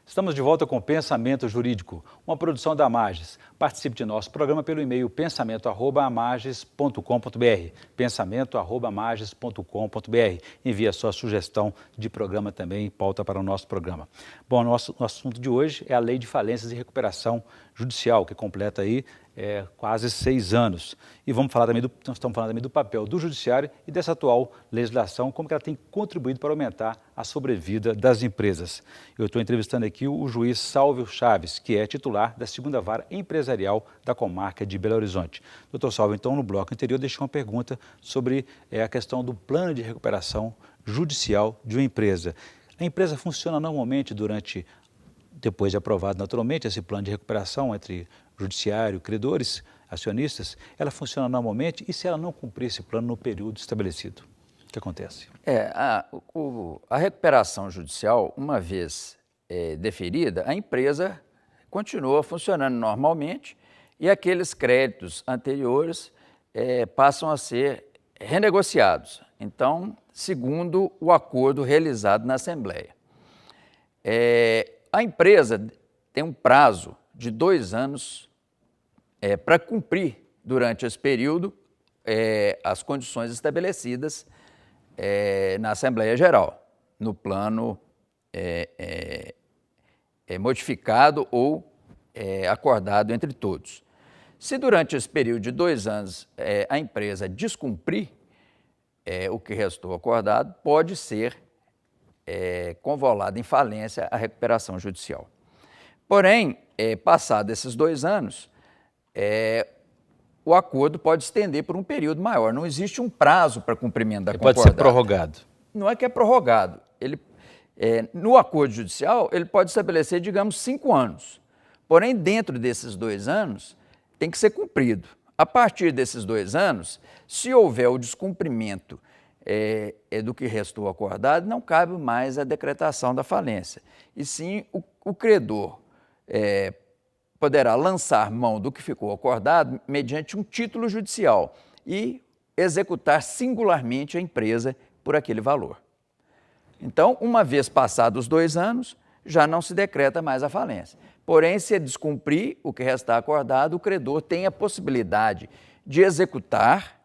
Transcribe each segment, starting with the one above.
Estamos de volta com Pensamento Jurídico, uma produção da Amages. Participe de nosso programa pelo e-mail pensamento@amages.com.br, pensamento@amages.com.br. Envie a sua sugestão de programa também e pauta para o nosso programa. Bom, nosso assunto de hoje é a Lei de Falências e Recuperação Judicial, que completa aí quase 6 anos. E nós estamos falando também do papel do Judiciário e dessa atual legislação, como que ela tem contribuído para aumentar a sobrevida das empresas. Eu estou entrevistando aqui o juiz Sálvio Chaves, que é titular da 2ª Vara Empresarial da Comarca de Belo Horizonte. Doutor Sálvio, então, no bloco anterior, deixei uma pergunta sobre a questão do plano de recuperação judicial de uma empresa. A empresa funciona normalmente depois de aprovado naturalmente esse plano de recuperação entre judiciário, credores, acionistas, ela funciona normalmente e se ela não cumprir esse plano no período estabelecido? O que acontece? A recuperação judicial, uma vez deferida, a empresa continua funcionando normalmente e aqueles créditos anteriores passam a ser renegociados. Então, segundo o acordo realizado na Assembleia. A empresa tem um prazo de 2 anos para cumprir durante esse período as condições estabelecidas na Assembleia Geral, no plano modificado ou acordado entre todos. Se durante esse período de 2 anos a empresa descumprir o que restou acordado, pode ser convolada em falência a recuperação judicial. Porém, passados esses 2 anos, o acordo pode estender por um período maior. Não existe um prazo para cumprimento da concordata. Pode ser prorrogado. Não é que é prorrogado. No acordo judicial, ele pode estabelecer, digamos, 5 anos. Porém, dentro desses 2 anos, tem que ser cumprido. A partir desses 2 anos, se houver o descumprimento do que restou acordado, não cabe mais a decretação da falência. E sim, o credor poderá lançar mão do que ficou acordado mediante um título judicial e executar singularmente a empresa por aquele valor. Então, uma vez passados os 2 anos, já não se decreta mais a falência. Porém, se descumprir o que restar acordado, o credor tem a possibilidade de executar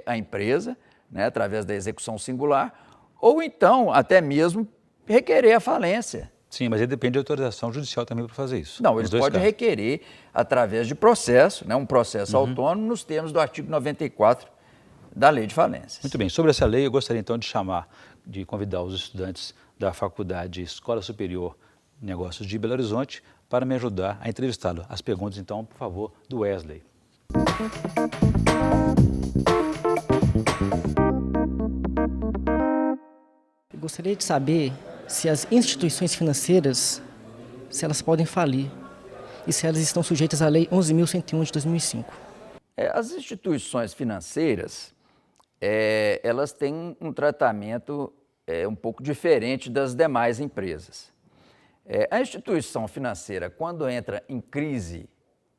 a empresa, através da execução singular, ou então até mesmo requerer a falência. Sim, mas ele depende de autorização judicial também para fazer isso. Não, ele pode requerer através de processo, um processo autônomo, nos termos do artigo 94 da Lei de Falências. Muito bem, sobre essa lei eu gostaria então de convidar os estudantes da Faculdade Escola Superior de Negócios de Belo Horizonte para me ajudar a entrevistá-lo. As perguntas então, por favor, do Wesley. Eu gostaria de saber se as instituições financeiras, se elas podem falir e se elas estão sujeitas à Lei 11.101 de 2005. As instituições financeiras, elas têm um tratamento um pouco diferente das demais empresas. A instituição financeira, quando entra em crise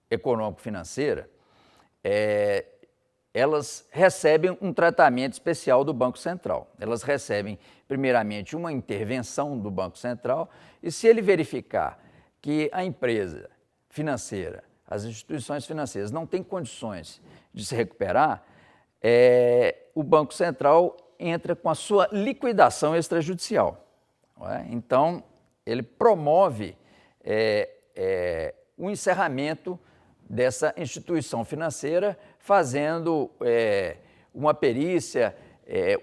econômico-financeira, elas recebem um tratamento especial do Banco Central. Elas recebem, primeiramente, uma intervenção do Banco Central e, se ele verificar que a empresa financeira, as instituições financeiras não têm condições de se recuperar, o Banco Central entra com a sua liquidação extrajudicial. Então, ele promove o encerramento dessa instituição financeira, fazendo uma perícia,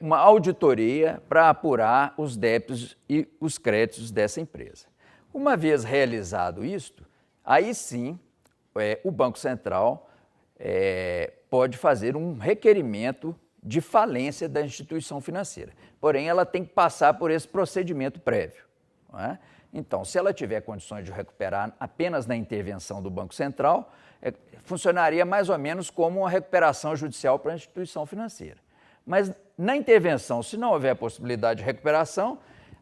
uma auditoria para apurar os débitos e os créditos dessa empresa. Uma vez realizado isto, aí sim o Banco Central pode fazer um requerimento de falência da instituição financeira. Porém, ela tem que passar por esse procedimento prévio. Então, se ela tiver condições de recuperar apenas na intervenção do Banco Central, funcionaria mais ou menos como uma recuperação judicial para a instituição financeira. Mas na intervenção, se não houver possibilidade de recuperação,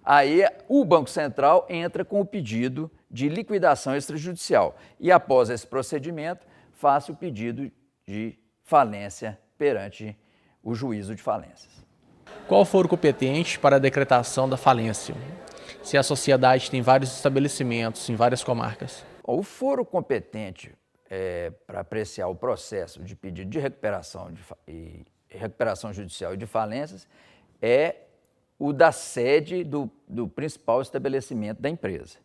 Aí o Banco Central entra com o pedido de liquidação extrajudicial e, após esse procedimento, faça o pedido de falência perante o juízo de falências. Qual o foro competente para a decretação da falência, se a sociedade tem vários estabelecimentos em várias comarcas? O foro competente para apreciar o processo de pedido de recuperação judicial e de falências é o da sede do principal estabelecimento da empresa,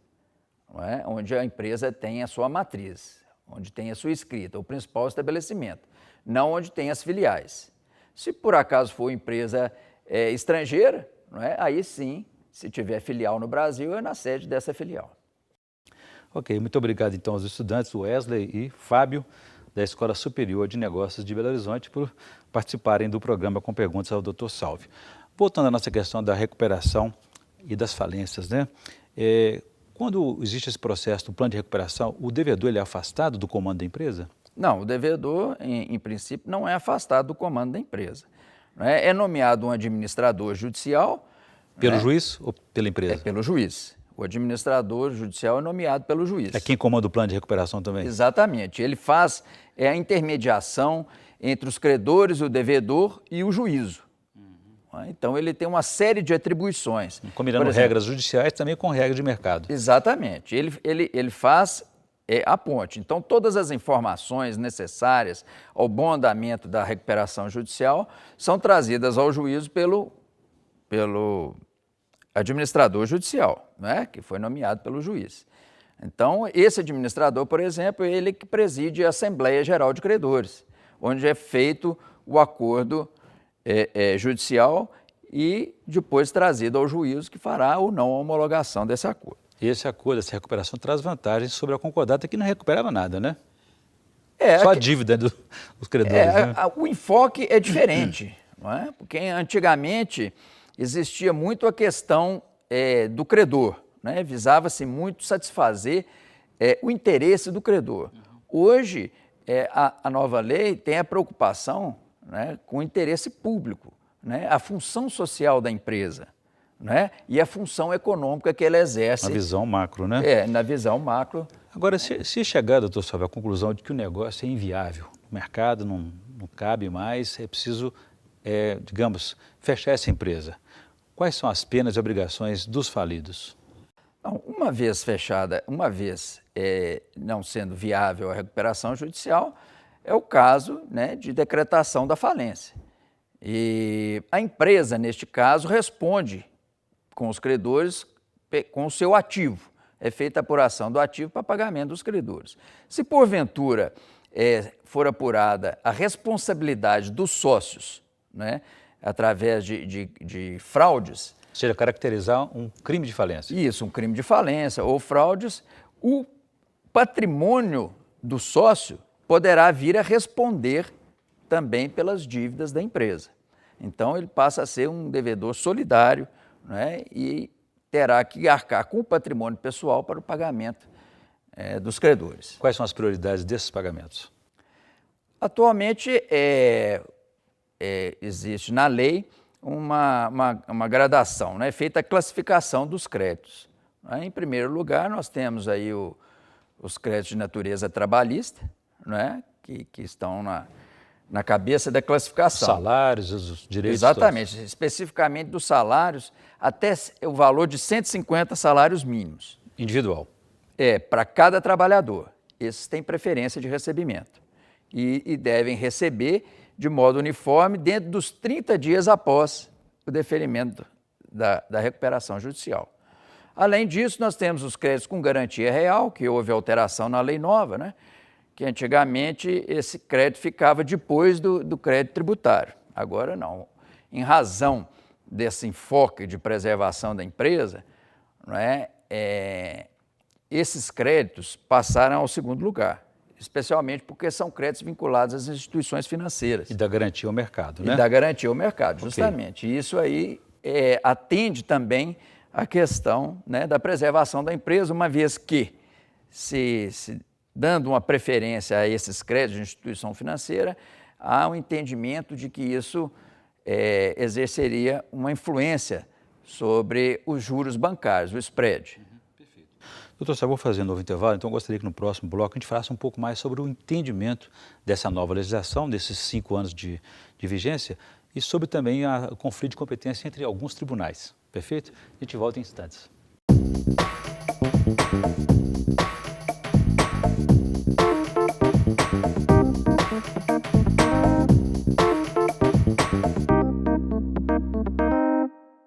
não é? Onde a empresa tem a sua matriz, onde tem a sua escrita, o principal estabelecimento, não onde tem as filiais. Se por acaso for empresa estrangeira, não é? Aí sim, se tiver filial no Brasil, é na sede dessa filial. Ok, muito obrigado então aos estudantes Wesley e Fábio da Escola Superior de Negócios de Belo Horizonte por participarem do programa com perguntas ao Dr. Salvi. Voltando à nossa questão da recuperação e das falências, né? Quando existe esse processo do plano de recuperação, o devedor ele é afastado do comando da empresa? Não, o devedor, em princípio, não é afastado do comando da empresa. É nomeado um administrador judicial. Pelo juiz ou pela empresa? É pelo juiz. O administrador judicial é nomeado pelo juiz. É quem comanda o plano de recuperação também? Exatamente. Ele faz a intermediação entre os credores, o devedor e o juízo. Então, ele tem uma série de atribuições. Combinando regras judiciais também com regras de mercado. Exatamente. Ele faz a ponte. Então, todas as informações necessárias ao bom andamento da recuperação judicial são trazidas ao juízo pelo administrador judicial, né, que foi nomeado pelo juiz. Então, esse administrador, por exemplo, ele que preside a Assembleia Geral de Credores, onde é feito o acordo judicial e depois trazido ao juízo que fará ou não a homologação desse acordo. Esse acordo, essa recuperação traz vantagens sobre a concordata que não recuperava nada, né? Só a dívida dos credores. Né? O enfoque é diferente, não é? Porque antigamente existia muito a questão do credor, né? Visava-se muito satisfazer o interesse do credor. Hoje, a nova lei tem a preocupação, né, com o interesse público, né, a função social da empresa, né, e a função econômica que ela exerce. Na visão macro, né? Na visão macro. Agora, se chegar, doutor Salvi, à conclusão de que o negócio é inviável, o mercado não cabe mais, é preciso, digamos, fechar essa empresa, quais são as penas e obrigações dos falidos? Não, uma vez fechada, não sendo viável a recuperação judicial, é o caso, né, de decretação da falência. E a empresa, neste caso, responde com os credores com o seu ativo. É feita a apuração do ativo para pagamento dos credores. Se, porventura, for apurada a responsabilidade dos sócios, né, através de fraudes... Ou seja, caracterizar um crime de falência. Isso, um crime de falência ou fraudes, o patrimônio do sócio poderá vir a responder também pelas dívidas da empresa. Então, ele passa a ser um devedor solidário, né, e terá que arcar com o patrimônio pessoal para o pagamento dos credores. Quais são as prioridades desses pagamentos? Atualmente, existe na lei uma gradação, né, feita a classificação dos créditos. Em primeiro lugar, nós temos aí os créditos de natureza trabalhista, né, que estão na cabeça da classificação. Salários, os direitos. Exatamente, todos. especificamente dos salários, até o valor de 150 salários mínimos. Individual. Para cada trabalhador. Esses têm preferência de recebimento e devem receber de modo uniforme dentro dos 30 dias após o deferimento da recuperação judicial. Além disso, nós temos os créditos com garantia real, que houve alteração na lei nova, né? Que antigamente esse crédito ficava depois do crédito tributário. Agora não. Em razão desse enfoque de preservação da empresa, não é, esses créditos passaram ao segundo lugar, especialmente porque são créditos vinculados às instituições financeiras. E da garantia ao mercado, né? E da garantia ao mercado, justamente. Okay. Isso aí atende também à questão, né, da preservação da empresa, uma vez que, se dando uma preferência a esses créditos de instituição financeira, há um entendimento de que isso exerceria uma influência sobre os juros bancários, o spread. Doutor, só vou fazer um novo intervalo, então eu gostaria que no próximo bloco a gente falasse um pouco mais sobre o entendimento dessa nova legislação, desses 5 anos de vigência, e sobre também o conflito de competência entre alguns tribunais. Perfeito? A gente volta em instantes.